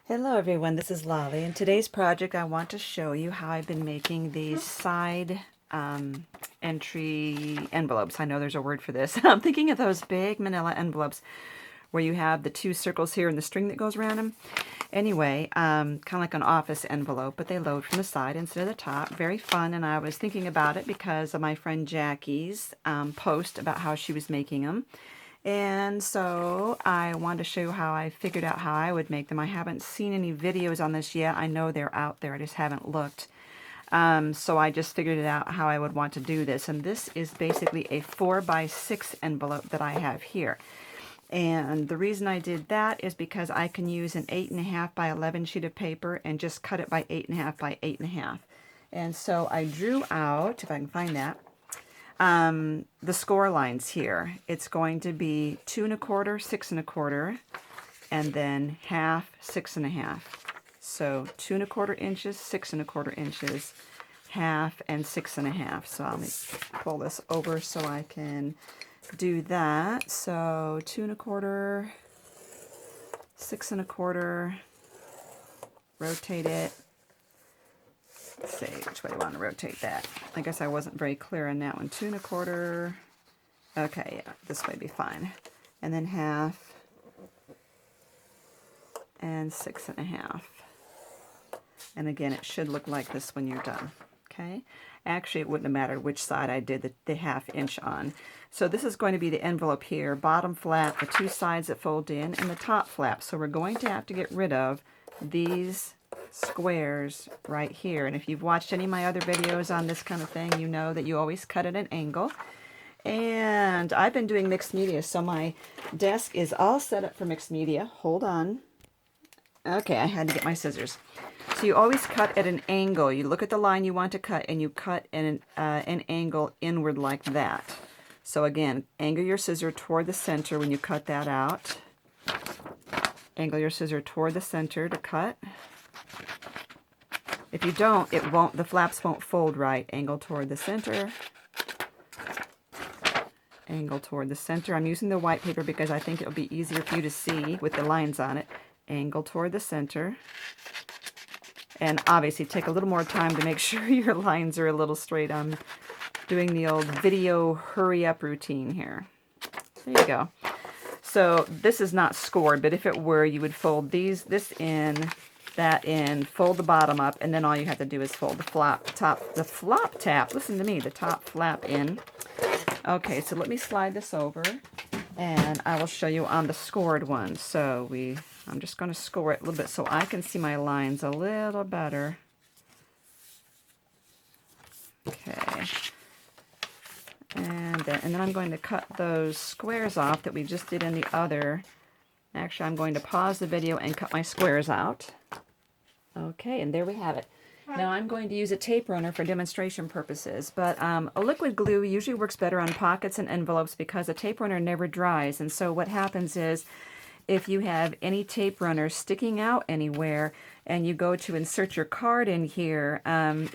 Hello everyone, this is Lolly. In today's project I want to show you how I've been making these side entry envelopes. I know there's a word for this. I'm thinking of those big manila envelopes where you have the two circles here and the string that goes around them. Anyway, kind of like an office envelope, but they load from the side instead of the top. Very fun, and I was thinking about it because of my friend Jackie's post about how she was making them. And so I wanted to show you how I figured out how I would make them. I haven't seen any videos on this yet. I know they're out there. I just haven't looked. So I just figured it out how I would want to do this. And this is basically a 4x6 envelope that I have here. And the reason I did that is because I can use an 8.5 by 11 sheet of paper and just cut it by 8.5 by 8.5. And so I drew out, if I can find that, the score lines here. It's going to be 2 1/4, 6 1/4, and then half, 6 1/2. So 2 1/4 inches, 6 1/4 inches, half, and 6 1/2. So let me pull this over so I can do that. So 2 1/4, 6 1/4, rotate it. Let's see, which way do I want to rotate that? I guess I wasn't very clear on that one. 2 1/4. Okay, yeah, this way be fine. And then half and 6 1/2. And again, it should look like this when you're done. Okay? Actually, it wouldn't have mattered which side I did the ½ inch on. So this is going to be the envelope here. Bottom flap, the two sides that fold in, and the top flap. So we're going to have to get rid of these squares right here. And if you've watched any of my other videos on this kind of thing, you know that you always cut at an angle. And I've been doing mixed media, so my desk is all set up for mixed media. Hold on. Okay, I had to get my scissors. So you always cut at an angle. You look at the line you want to cut, and you cut in an angle inward like that. So again, angle your scissor toward the center when you cut that out. Angle your scissor toward the center to cut. If you don't, the flaps won't fold right. Angle toward the center. Angle toward the center. I'm using the white paper because I think it'll be easier for you to see with the lines on it. Angle toward the center. And obviously take a little more time to make sure your lines are a little straight. I'm doing the old video hurry up routine here. There you go. So this is not scored, but if it were, you would fold this in, that in, fold the bottom up, and then all you have to do is fold the flop tap, listen to me, the top flap in. Okay, so let me slide this over, and I will show you on the scored one. So I'm just going to score it a little bit so I can see my lines a little better. Okay. And then I'm going to cut those squares off that we just did in the other. Actually, I'm going to pause the video and cut my squares out. Okay, and there we have it. Now I'm going to use a tape runner for demonstration purposes, but a liquid glue usually works better on pockets and envelopes because a tape runner never dries. And so what happens is, if you have any tape runner sticking out anywhere and you go to insert your card in here,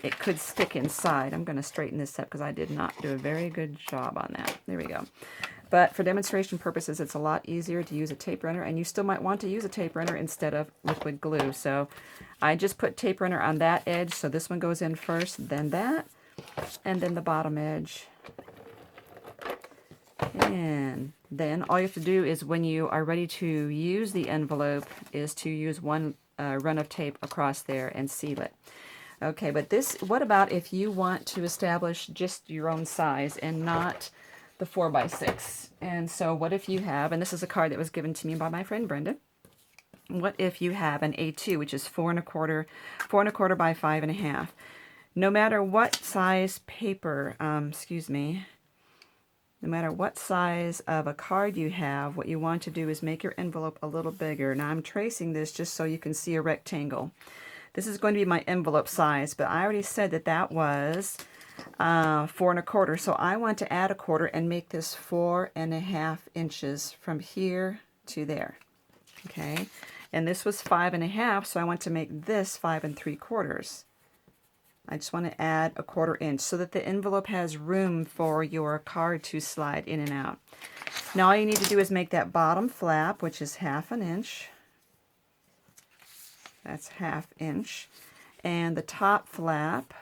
it could stick inside. I'm going to straighten this up because I did not do a very good job on that. There we go. But for demonstration purposes, it's a lot easier to use a tape runner, and you still might want to use a tape runner instead of liquid glue. So I just put tape runner on that edge, so this one goes in first, then that, and then the bottom edge. And then all you have to do is, when you are ready to use the envelope, is to use one run of tape across there and seal it. Okay, but what about if you want to establish just your own size and not the 4x6? And so what if you have, and this is a card that was given to me by my friend Brenda, what if you have an A2, which is 4 1/4 by 5.5? No matter what size paper, no matter what size of a card you have, what you want to do is make your envelope a little bigger. Now I'm tracing this just so you can see a rectangle. This is going to be my envelope size, but I already said that that was 4 1/4. So I want to add a quarter and make this 4.5 inches from here to there. Okay, and this was 5.5, so I want to make this 5 3/4. I just want to add a 1/4 inch so that the envelope has room for your card to slide in and out. Now all you need to do is make that bottom flap, which is 1/2 inch. That's 1/2 inch. And the top flap,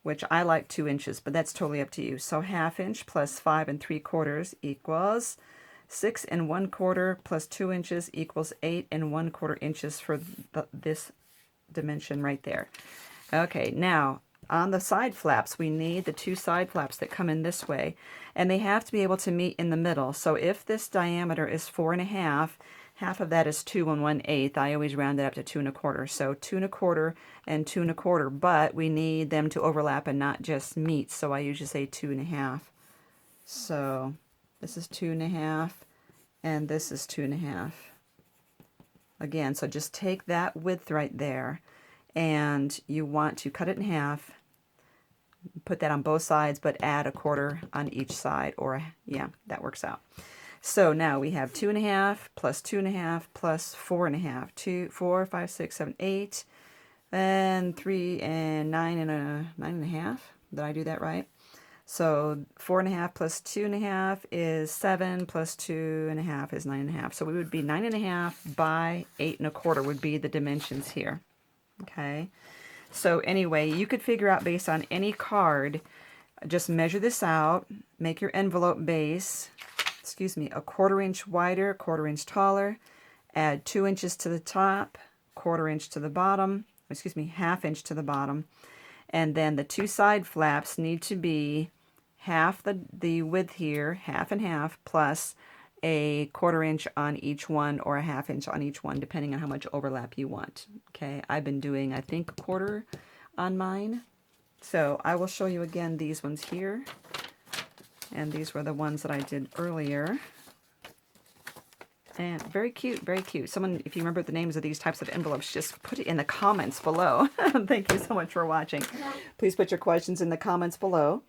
which I like 2 inches, but that's totally up to you. So 1/2 inch plus 5 3/4 equals 6 1/4 plus 2 inches equals 8 1/4 inches for this dimension right there. Okay, now on the side flaps, we need the 2 side flaps that come in this way, and they have to be able to meet in the middle. So if this diameter is 4 1/2, half of that is 2 1/8. I always round it up to 2 1/4. So 2 1/4 and 2 1/4, but we need them to overlap and not just meet. So I usually say 2 1/2. So this is 2 1/2, and this is 2 1/2. Again, so just take that width right there, and you want to cut it in half, put that on both sides, but add 1/4 on each side, or yeah, that works out. So now we have 2 1/2 plus 2 1/2 plus 4 1/2. 2, 4, 5, 6, 7, 8, and 3 and 9 and 9 1/2. Did I do that right? So 4 1/2 plus 2 1/2 is 7, plus 2 1/2 is 9 1/2. So we would be 9 1/2 by 8 1/4 would be the dimensions here. Okay. So anyway, you could figure out based on any card, just measure this out, make your envelope base, excuse me, 1/4 inch wider, 1/4 inch taller, add 2 inches to the top, 1/4 inch to the bottom, excuse me, 1/2 inch to the bottom, and then the 2 side flaps need to be half the width here, 1/2 and 1/2, plus a 1/4 inch on each one, or a 1/2 inch on each one, depending on how much overlap you want. Okay, I've been doing, I think, 1/4 on mine. So I will show you again these ones here. And these were the ones that I did earlier. And very cute, very cute. Someone, if you remember the names of these types of envelopes, just put it in the comments below. Thank you so much for watching. Please put your questions in the comments below.